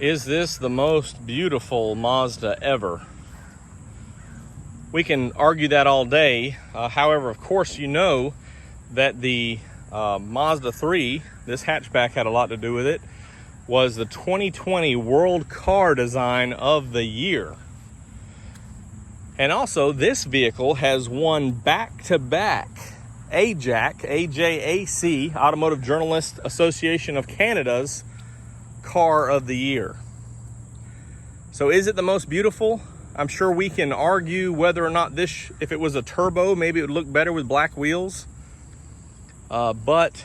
Is this the most beautiful Mazda ever? We can argue that all day. However, of course, you know that the Mazda 3, this hatchback had a lot to do with it, was the 2020 World Car Design of the Year. And also, this vehicle has won back-to-back AJAC, Automotive Journalist Association of Canada's Car of the Year. So is it the most beautiful? I'm sure we can argue whether or not this, if it was a turbo, maybe it would look better with black wheels. But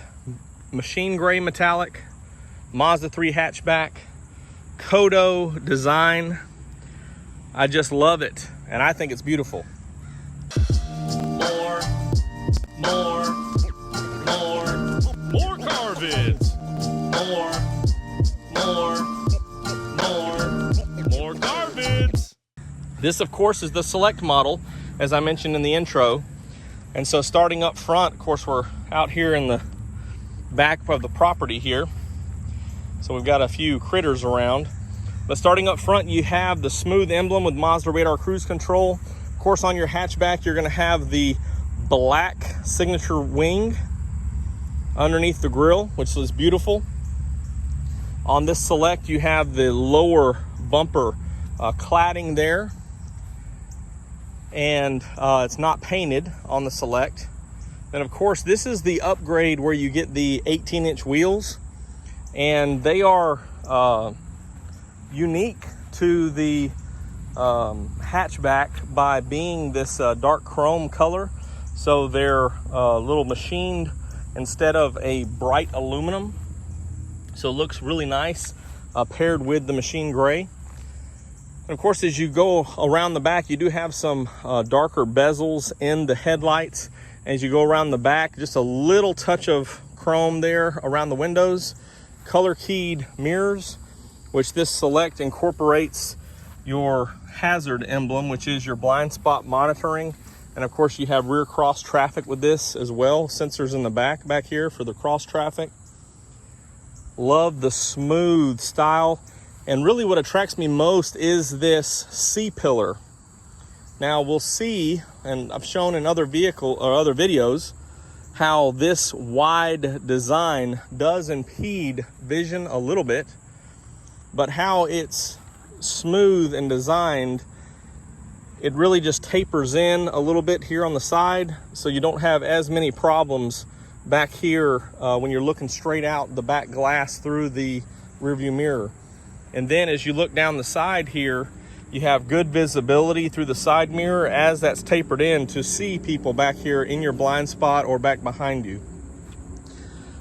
machine gray metallic, Mazda 3 hatchback, Kodo design, I just love it, and I think it's beautiful. More car vids. More car vids. This, of course, is the Select model, as I mentioned in the intro. And so starting up front, of course, we're out here in the back of the property here. So we've got a few critters around. But starting up front, you have the smooth emblem with Mazda radar cruise control. Of course, on your hatchback, you're gonna have the black signature wing underneath the grille, which is beautiful. On this Select, you have the lower bumper cladding there. And it's not painted on the Select. Then, of course, this is the upgrade where you get the 18-inch wheels. And they are unique to the hatchback by being this dark chrome color. So they're a little machined instead of a bright aluminum. So it looks really nice paired with the machine gray. And of course, as you go around the back, you do have some darker bezels in the headlights. As you go around the back, just a little touch of chrome there around the windows. Color keyed mirrors, which this Select incorporates your hazard emblem, which is your blind spot monitoring. And of course, you have rear cross traffic with this as well. Sensors in the back here for the cross traffic. Love the smooth style. And really what attracts me most is this C-pillar. Now we'll see, and I've shown in other videos, how this wide design does impede vision a little bit, but how it's smooth and designed, it really just tapers in a little bit here on the side, so you don't have as many problems back here when you're looking straight out the back glass through the rearview mirror. And then as you look down the side here, you have good visibility through the side mirror as that's tapered in to see people back here in your blind spot or back behind you.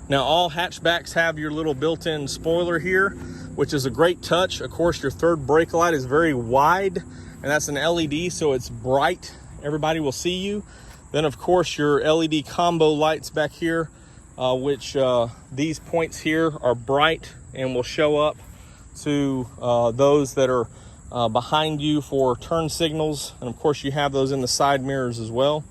Now, all hatchbacks have your little built-in spoiler here, which is a great touch. Of course, your third brake light is very wide, and that's an LED, so it's bright. Everybody will see you. Then, of course, your LED combo lights back here, which these points here are bright and will show up to those that are behind you for turn signals. And of course, you have those in the side mirrors as well.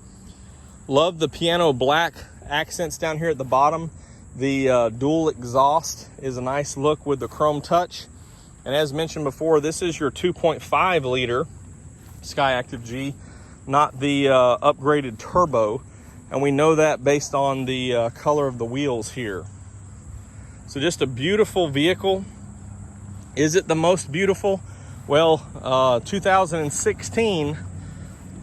Love the piano black accents down here at the bottom. The dual exhaust is a nice look with the chrome touch. And as mentioned before, this is your 2.5 liter Skyactiv G, not the upgraded turbo. And we know that based on the color of the wheels here. So just a beautiful vehicle. Is it the most beautiful? Well, 2016,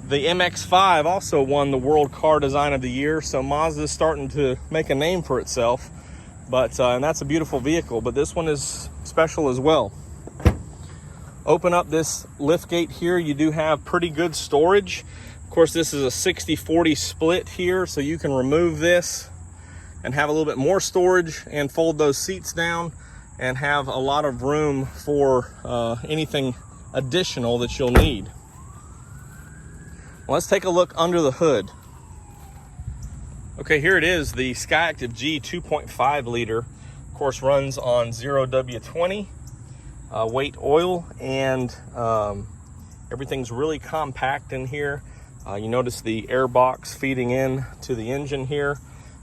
the MX-5 also won the World Car Design of the Year, so Mazda's starting to make a name for itself. But and that's a beautiful vehicle, but this one is special as well. Open up this lift gate here, you do have pretty good storage. Of course, this is a 60-40 split here, so you can remove this and have a little bit more storage and fold those seats down and have a lot of room for anything additional that you'll need. Well, let's take a look under the hood. Okay, here it is, the Skyactiv G 2.5 liter. Of course, runs on 0W20 weight oil, and everything's really compact in here. You notice the air box feeding in to the engine here.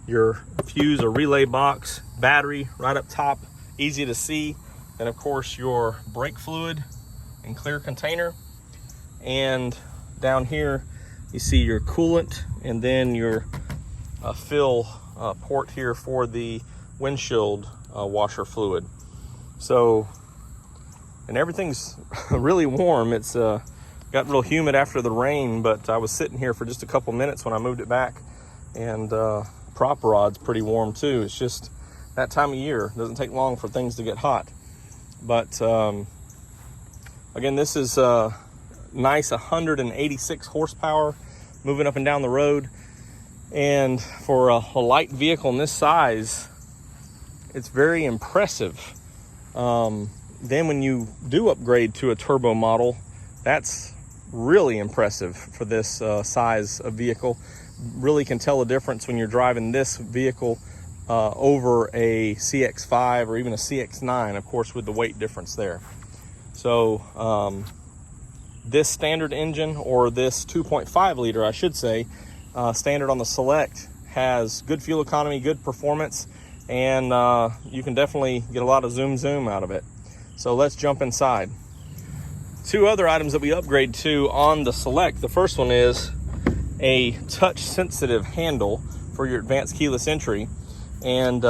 Your fuse or relay box, battery right up top, easy to see. and of course your brake fluid and clear container. And down here you see your coolant, and then your fill port here for the windshield washer fluid. So, and everything's really warm. It's got real humid after the rain, but I was sitting here for just a couple minutes when I moved it back, and prop rod's pretty warm too. It's just that time of year. It doesn't take long for things to get hot. But again, this is nice 186 horsepower moving up and down the road, and for a light vehicle in this size, it's very impressive. Then when you do upgrade to a turbo model, that's really impressive for this size of vehicle. Really can tell the difference when you're driving this vehicle over a CX-5 or even a CX-9, of course, with the weight difference there. So this standard engine, or this 2.5 liter, I should say, standard on the Select, has good fuel economy, good performance, and you can definitely get a lot of zoom out of it. So let's jump inside. Two other items that we upgrade to on the Select. The first one is a touch sensitive handle for your advanced keyless entry. And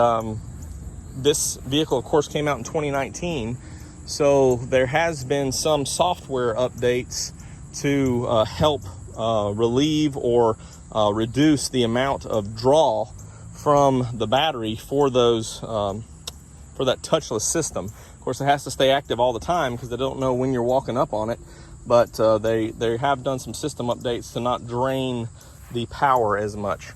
this vehicle, of course, came out in 2019. So there has been some software updates to help relieve or reduce the amount of draw from the battery for those for that touchless system. Of course, it has to stay active all the time because they don't know when you're walking up on it. But they have done some system updates to not drain the power as much.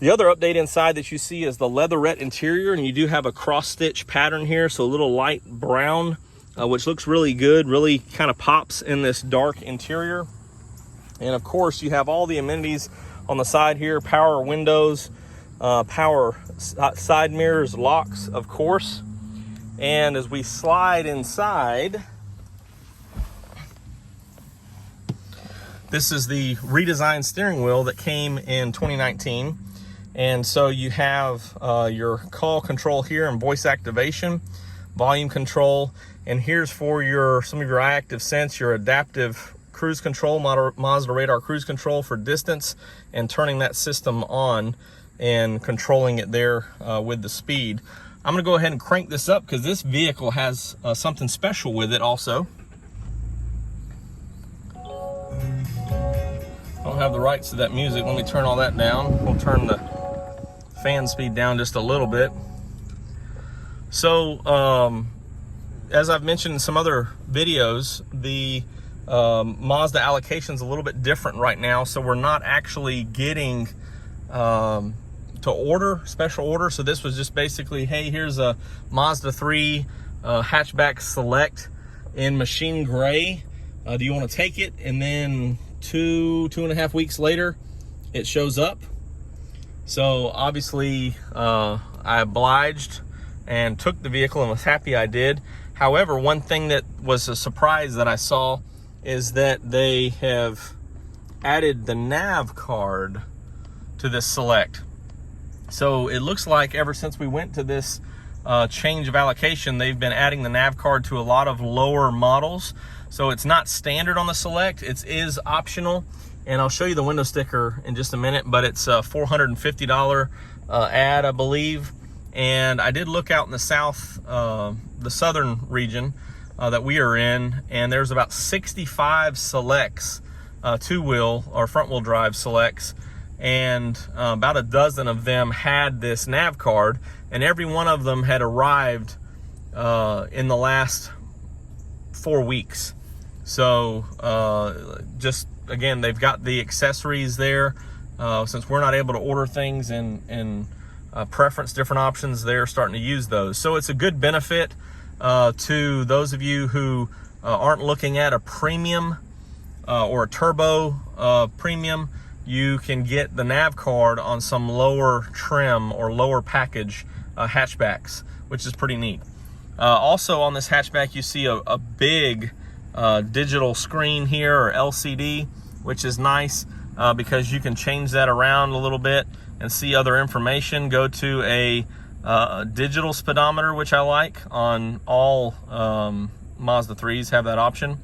The other update inside that you see is the leatherette interior, and you do have a cross stitch pattern here, so a little light brown, which looks really good, really kind of pops in this dark interior. And of course, you have all the amenities on the side here: power windows, power side mirrors, locks, of course. And as we slide inside, this is the redesigned steering wheel that came in 2019. And so you have your call control here and voice activation, volume control, and here's for some of your iActive Sense, your adaptive cruise control, Mazda radar cruise control for distance, and turning that system on and controlling it there with the speed. I'm gonna go ahead and crank this up because this vehicle has something special with it also. I don't have the rights to that music. Let me turn all that down. We'll turn the fan speed down just a little bit. So as I've mentioned in some other videos, the Mazda allocation is a little bit different right now, so we're not actually getting to order, special order. So this was just basically, hey, here's a Mazda3 Hatchback Select in machine gray. Do you want to take it? And then two and a half weeks later, it shows up. So obviously I obliged and took the vehicle and was happy I did. However, one thing that was a surprise that I saw is that they have added the nav card to this Select. So it looks like ever since we went to this change of allocation, they've been adding the nav card to a lot of lower models. So it's not standard on the Select, it is optional. And I'll show you the window sticker in just a minute, but it's a $450 ad, I believe. And I did look out in the south, the southern region that we are in, and there's about 65 Selects, two-wheel or front-wheel drive Selects, and about a dozen of them had this nav card, and every one of them had arrived in the last 4 weeks. So just again, they've got the accessories there. Since we're not able to order things in preference, different options, they're starting to use those. So it's a good benefit to those of you who aren't looking at a premium or a turbo premium. You can get the nav card on some lower trim or lower package hatchbacks, which is pretty neat. Also on this hatchback, you see a big digital screen here, or LCD, which is nice because you can change that around a little bit and see other information. Go to a digital speedometer, which I like on all Mazda 3s have that option,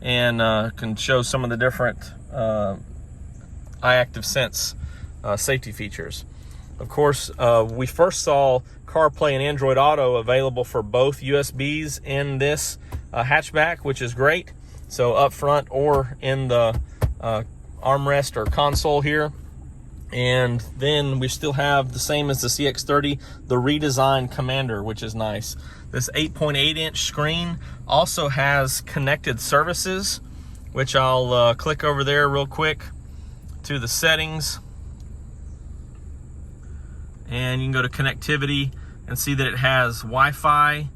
and can show some of the different iActive Sense safety features. Of course, we first saw CarPlay and Android Auto available for both USBs in this hatchback, which is great. So up front or in the armrest or console here. And then we still have the same as the CX-30, the redesigned Commander, which is nice. This 8.8-inch screen also has connected services, which I'll click over there real quick to the settings. And you can go to connectivity and see that it has Wi-Fi,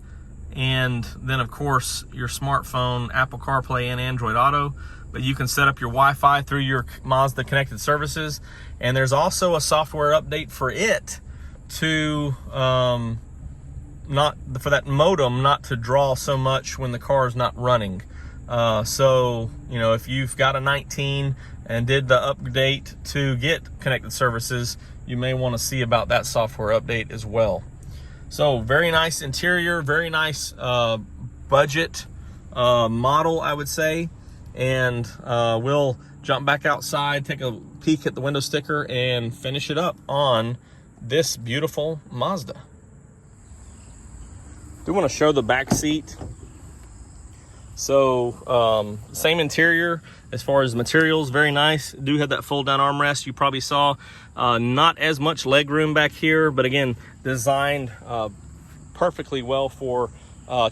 and then of course your smartphone, Apple CarPlay and Android Auto. But you can set up your Wi-Fi through your Mazda connected services. And there's also a software update for it to not for that modem not to draw so much when the car is not running. So you know, if you've got a 19 and did the update to get connected services, you may want to see about that software update as well. So very nice interior, very nice budget model, I would say. And we'll jump back outside, take a peek at the window sticker, and finish it up on this beautiful Mazda. Do want to show the back seat. So same interior as far as materials, very nice. Do have that fold down armrest you probably saw. Not as much leg room back here, but again, designed perfectly well for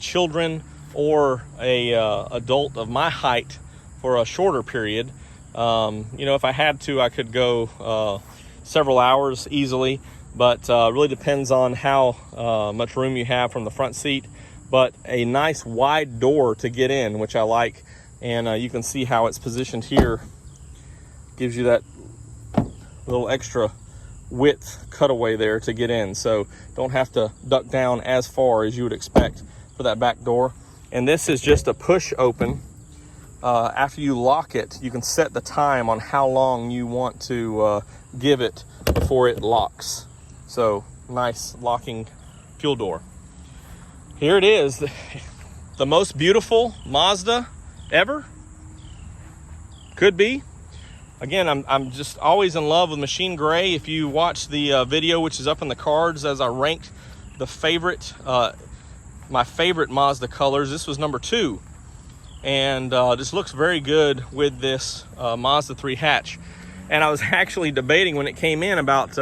children or a adult of my height for a shorter period. You know, if I had to, I could go several hours easily, but really depends on how much room you have from the front seat. But a nice wide door to get in, which I like. And you can see how it's positioned here. Gives you that little extra width cutaway there to get in. So don't have to duck down as far as you would expect for that back door. And this is just a push open. After you lock it, you can set the time on how long you want to give it before it locks. So nice locking fuel door. Here it is, the most beautiful Mazda ever. Could be. Again, I'm just always in love with machine gray. If you watch the video, which is up in the cards, as I ranked the favorite, my favorite Mazda colors, this was number 2. And just looks very good with this Mazda 3 hatch. And I was actually debating when it came in about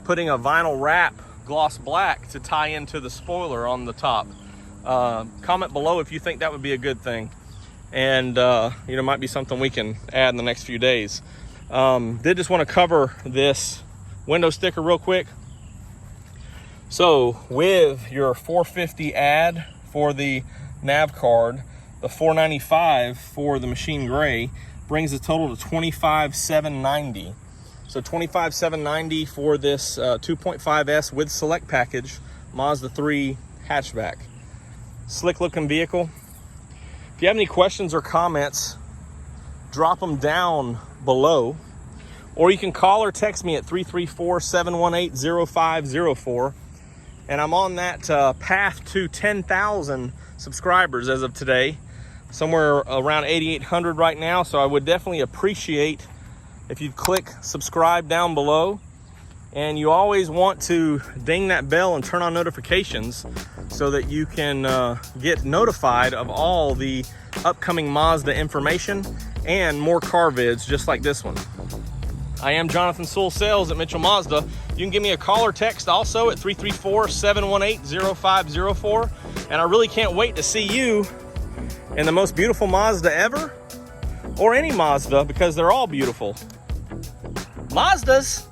putting a vinyl wrap gloss black to tie into the spoiler on the top. Comment below if you think that would be a good thing. And you know, might be something we can add in the next few days. Did just want to cover this window sticker real quick. So with your $450 add for the nav card, the $495 for the machine gray brings the total to $25,790. So $25,790 for this 2.5S with select package Mazda 3 hatchback. Slick looking vehicle. If you have any questions or comments, drop them down below, or you can call or text me at 334-718-0504. And I'm on that path to 10,000 subscribers as of today, somewhere around 8,800 right now. So I would definitely appreciate if you'd click subscribe down below. And you always want to ding that bell and turn on notifications so that you can get notified of all the upcoming Mazda information and more car vids just like this one. I am Jonathan Sewell Sales at Mitchell Mazda. You can give me a call or text also at 334-718-0504. And I really can't wait to see you in the most beautiful Mazda ever, or any Mazda, because they're all beautiful. Mazdas!